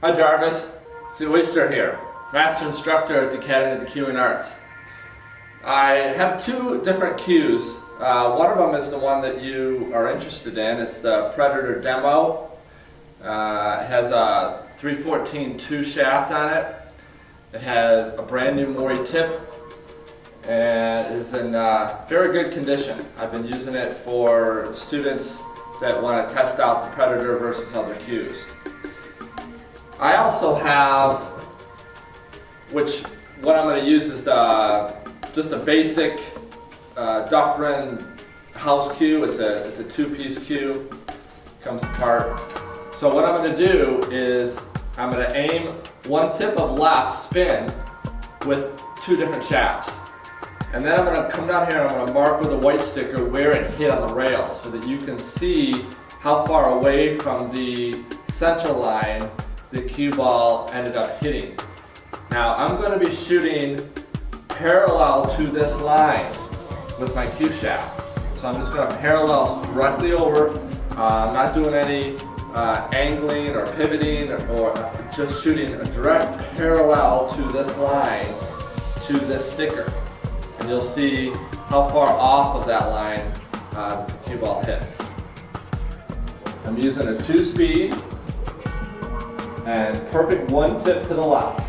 Hi Jarvis, it's the Oyster here, Master Instructor at the Academy of the Cueing Arts. I have two different cues. One of them is the one that you are interested in. It's the Predator Demo. It has a 314-2 shaft on it. It has a brand new Mori tip and is in very good condition. I've been using it for students that want to test out the Predator versus other cues. I also have, what I'm going to use is just a basic Dufferin house cue. It's a two-piece cue, comes apart. So what I'm going to do is I'm going to aim one tip of left spin with two different shafts. And then I'm going to come down here and I'm going to mark with a white sticker where it hit on the rail so that you can see how far away from the center line the cue ball ended up hitting. Now I'm going to be shooting parallel to this line with my cue shaft. So I'm just going to parallel directly over. I'm not doing any angling or pivoting or just shooting a direct parallel to this line to this sticker. And you'll see how far off of that line the cue ball hits. I'm using a 2-speed and perfect one tip to the left.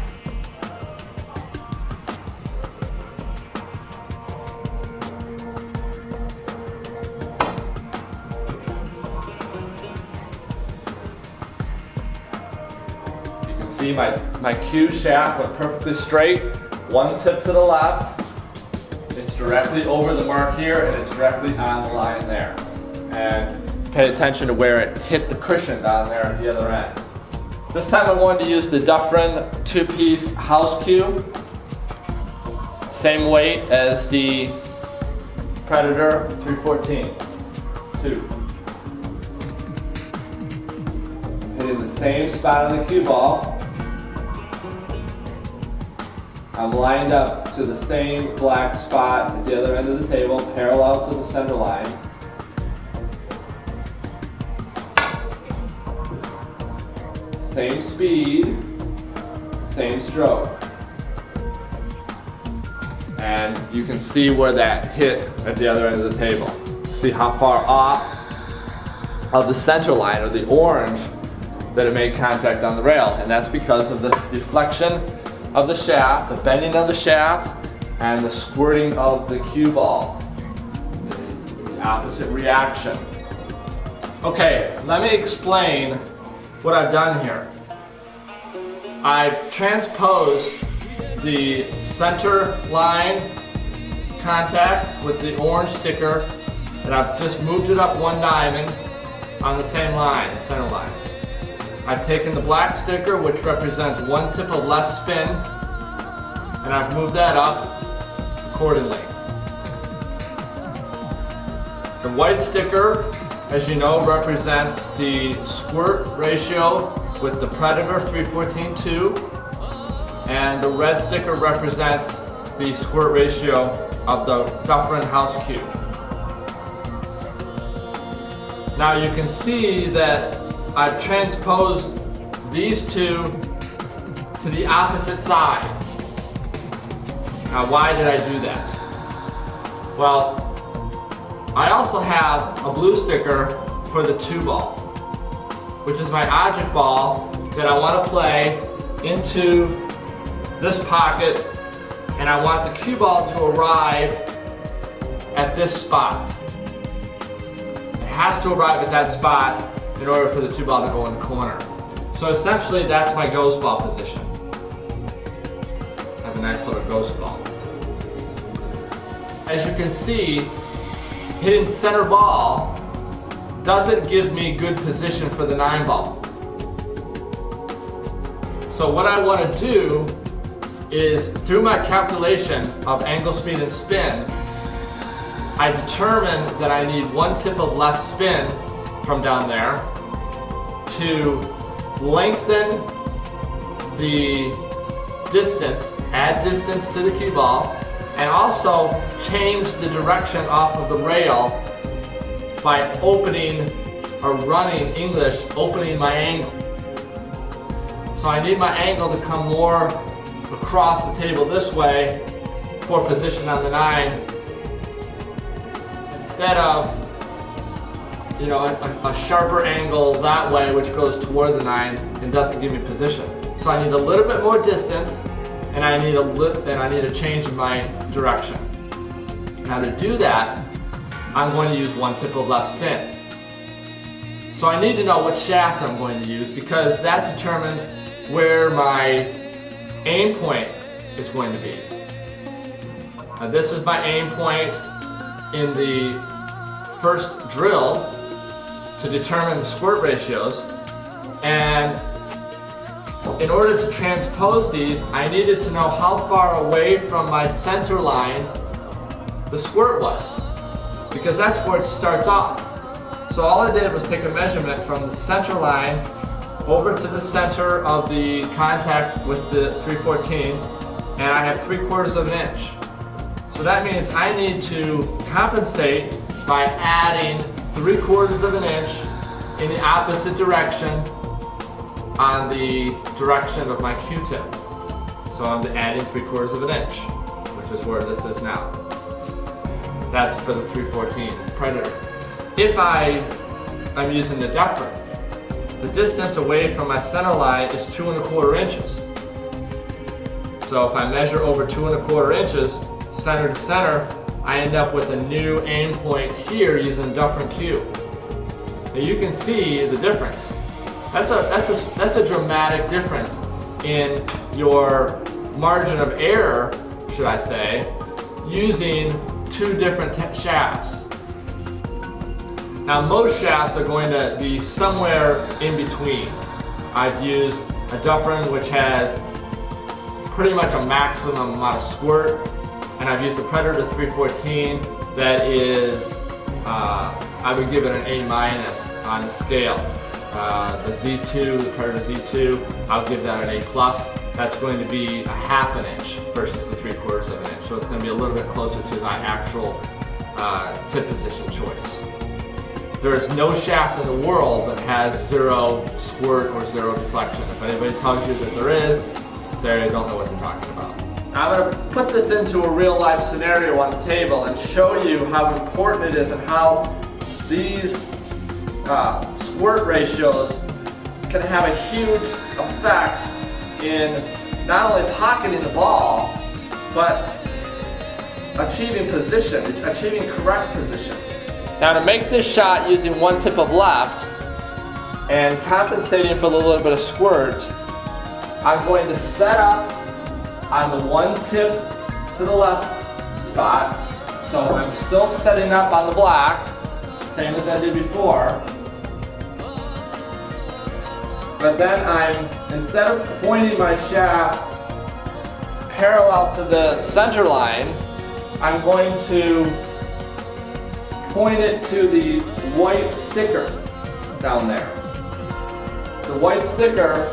You can see my cue shaft went perfectly straight, one tip to the left. It's directly over the mark here and it's directly on the line there. And pay attention to where it hit the cushion down there at the other end. This time I'm going to use the Dufferin two-piece house cue. Same weight as the Predator 314-2. Hitting the same spot on the cue ball. I'm lined up to the same black spot at the other end of the table, parallel to the center line. Same speed, same stroke. And you can see where that hit at the other end of the table. See how far off of the center line, or the orange, that it made contact on the rail. And that's because of the deflection of the shaft, the bending of the shaft, and the squirting of the cue ball. The opposite reaction. Okay, let me explain what I've done here. I've transposed the center line contact with the orange sticker, and I've just moved it up one diamond on the same line, the center line. I've taken the black sticker, which represents one tip of left spin, and I've moved that up accordingly. The white sticker, as you know, represents the squirt ratio with the Predator 314-2, and the red sticker represents the squirt ratio of the Dufferin house cue. Now you can see that I've transposed these two to the opposite side. Now why did I do that? Well, I also have a blue sticker for the 2 ball, which is my object ball that I want to play into this pocket, and I want the cue ball to arrive at this spot. It has to arrive at that spot in order for the 2 ball to go in the corner. So essentially that's my ghost ball position. I have a nice little ghost ball. As you can see, hitting center ball doesn't give me good position for the 9 ball. So what I want to do is, through my calculation of angle, speed, and spin, I determined that I need one tip of left spin from down there to lengthen the distance, add distance to the cue ball, and also change the direction off of the rail by opening or running English, opening my angle. So I need my angle to come more across the table this way for position on the 9, instead of, you know, a sharper angle that way which goes toward the 9 and doesn't give me position. So I need a little bit more distance, and I need a change in my direction. Now to do that, I'm going to use 1 tip of left spin. So I need to know what shaft I'm going to use, because that determines where my aim point is going to be. Now this is my aim point in the first drill to determine the squirt ratios, and in order to transpose these, I needed to know how far away from my center line the squirt was, because that's where it starts off. So all I did was take a measurement from the center line over to the center of the contact with the 314, and I have 3/4 of an inch. So that means I need to compensate by adding 3/4 of an inch in the opposite direction on the direction of my Q-tip. So I'm adding 3/4 of an inch, which is where this is now. That's for the 314 Predator. If I'm using the Dufferin, the distance away from my center line is 2 1/4 inches. So if I measure over 2 1/4 inches, center to center, I end up with a new aim point here using Dufferin Q. Now you can see the difference. That's a dramatic difference in your margin of error, should I say, using 2 different shafts. Now most shafts are going to be somewhere in between. I've used a Dufferin which has pretty much a maximum amount of squirt, and I've used a Predator 314 that is, I would give it an A- on the scale. The Z2, the Predator Z2, I'll give that an A+. That's going to be a 1/2 inch versus the 3/4 of an inch. So it's going to be a little bit closer to my actual tip position choice. There is no shaft in the world that has 0 squirt or 0 deflection. If anybody tells you that there is, they don't know what they're talking about. I'm going to put this into a real life scenario on the table and show you how important it is and how these squirt ratios can have a huge effect in not only pocketing the ball, but achieving position, achieving correct position. Now to make this shot using 1 tip of left and compensating for the little bit of squirt, I'm going to set up on the 1 tip to the left spot. So I'm still setting up on the black, same as I did before. But then instead of pointing my shaft parallel to the center line, I'm going to point it to the white sticker down there. The white sticker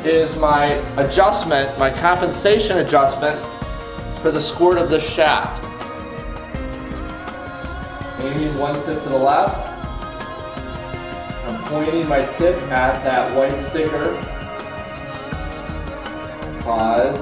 is my adjustment, my compensation adjustment for the squirt of the shaft. Aiming 1 tip to the left. I'm pointing my tip at that white sticker. Pause.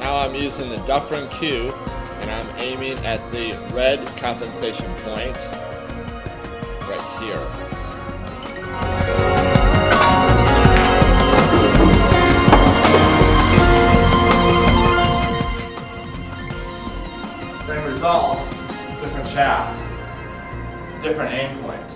I'm using the Dufferin Q, and I'm aiming at the red compensation point right here. Same result, different shaft, different aim point.